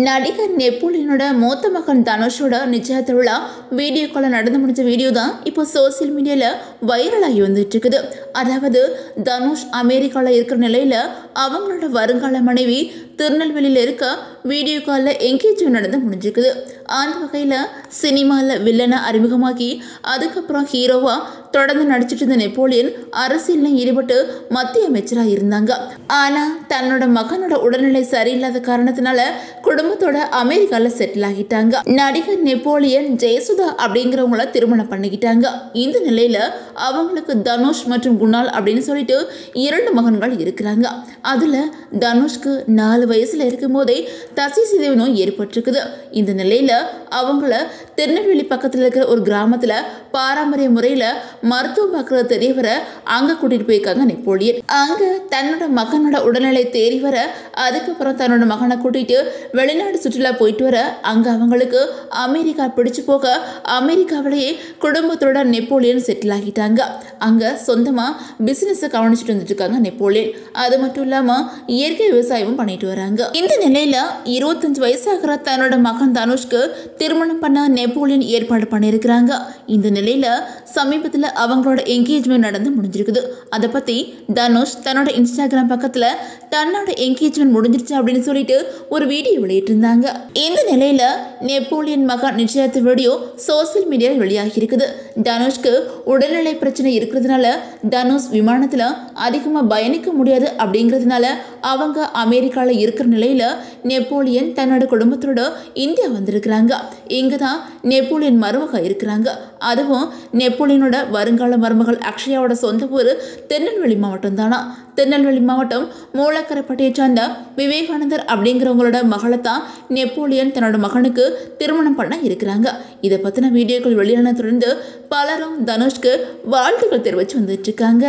நடிகர் நெப்போலியனோட மூத்த மகன் தனுஷோட நிச்சயத்த விழா வீடியோ கால் நடந்து முடிஞ்ச வீடியோ தான் இப்போ சோசியல் மீடியால வைரலாகி வந்துட்டு இருக்குது. அதாவது தனுஷ் அமெரிக்காவில் இருக்கிற நிலையில அவங்களோட வருங்கால மனைவி திருநெல்வேலியில் இருக்க வீடியோ காலில் என்கேஜ்மெண்ட் நடந்து முடிஞ்சிருக்குது. அந்த வகையில் சினிமாவில் வில்லனை அறிமுகமாக்கி அதுக்கப்புறம் ஹீரோவாக தொடர்ந்து நடிச்சிட்டு இருந்த நெப்போலியன் அரசியலில் ஈடுபட்டு மத்திய அமைச்சராக இருந்தாங்க. ஆனால் தன்னோட மகனோட உடல்நிலை சரியில்லாத காரணத்தினால குடும்பத்தோட அமெரிக்காவில் செட்டில் ஆகிட்டாங்க. நடிகர் நெப்போலியன் ஜெயசுதா அப்படிங்கிறவங்கள திருமணம் பண்ணிக்கிட்டாங்க. இந்த நிலையில் அவங்களுக்கு தனுஷ் மற்றும் குணால் அப்படின்னு சொல்லிட்டு 2 மகன்கள் இருக்கிறாங்க. அதில் தனுஷ்க்கு 4 வயசுல இருக்கும் போதே தசை சிதைவு நோய் ஏற்பட்டிருக்குது. இந்த நிலையில அவங்கள திருநெல்வேலி பக்கத்தில் இருக்கிற ஒரு கிராமத்துல பாரம்பரிய முறையில மருத்துவம் பார்க்கறது தெரிய வர அங்க கூட்டிட்டு போயிருக்காங்க நெப்போலியன். அங்க தன்னோட மகனோட உடல்நிலை தேறி வர அதுக்கப்புறம் தன்னோட மகனை கூட்டிட்டு வெளிநாடு சுற்றுலா போயிட்டு வர அங்க அவங்களுக்கு அமெரிக்கா பிடிச்சு போக அமெரிக்காவிலேயே குடும்பத்தோட நெப்போலியன் செட்டில் ஆகிட்டாங்க. அங்க சொந்தமா பிசினஸ் கவனிச்சுட்டு வந்துட்டு இருக்காங்க நெப்போலியன். அது மட்டும் இல்லாம இயற்கை விவசாயமும் பண்ணிட்டு வராங்க. இந்த நிலையில 25 வயசாகிற தன்னோட மகன் தனுஷ்க்கு திருமணம் பண்ண நெப்போலியன் ஏற்பாடு பண்ணியிருக்கிறாங்க. இந்த நிலையில சமீபத்தில் அவங்களோட என்கேஜ்மெண்ட் நடந்து முடிஞ்சிருக்குது. அதை பத்தி தனுஷ் தன்னோட இன்ஸ்டாகிராம் பக்கத்துல தன்னோட என்கேஜ்மெண்ட் முடிஞ்சிருச்சு அப்படின்னு சொல்லிட்டு ஒரு வீடியோ வெளியிட்டிருந்தாங்க. இந்த நிலையில நெப்போலியன் மகன் நிச்சயத்த வீடியோ சோசியல் மீடியாவில் வெளியாகி இருக்குது. தனுஷ்க்கு உடல்நிலை பிரச்சனை இருக்கிறதுனால தனுஷ் விமானத்துல அதிகமா பயணிக்க முடியாது அப்படிங்கிறதுனால அவங்க அமெரிக்காவில் இருக்கிற நிலையில நெப்போலியன் தன்னோட குடும்பத்தோட இந்தியா வந்திருக்கிறாங்க. இங்கதான் நெப்போலியன் மருமக இருக்கிறாங்க. அதுவும் நெப்போலியனோட வருங்கால மருமகள் அக்ஷயாவோட சொந்த ஊர் திருநெல்வேலி மாவட்டம் தானா. திருநெல்வேலி மாவட்டம் மூலக்கரைப்பட்டியை சார்ந்த விவேகானந்தர் அப்படிங்கிறவங்களோட மகளை தான் நெப்போலியன் தன்னோட மகனுக்கு திருமணம் பண்ண இருக்கிறாங்க. இதை பற்றின வீடியோக்கள் வெளியான தொடர்ந்து பலரும் தனுஷ்க்கு வாழ்த்துக்கள் தெரிவித்து வந்துட்டு இருக்காங்க.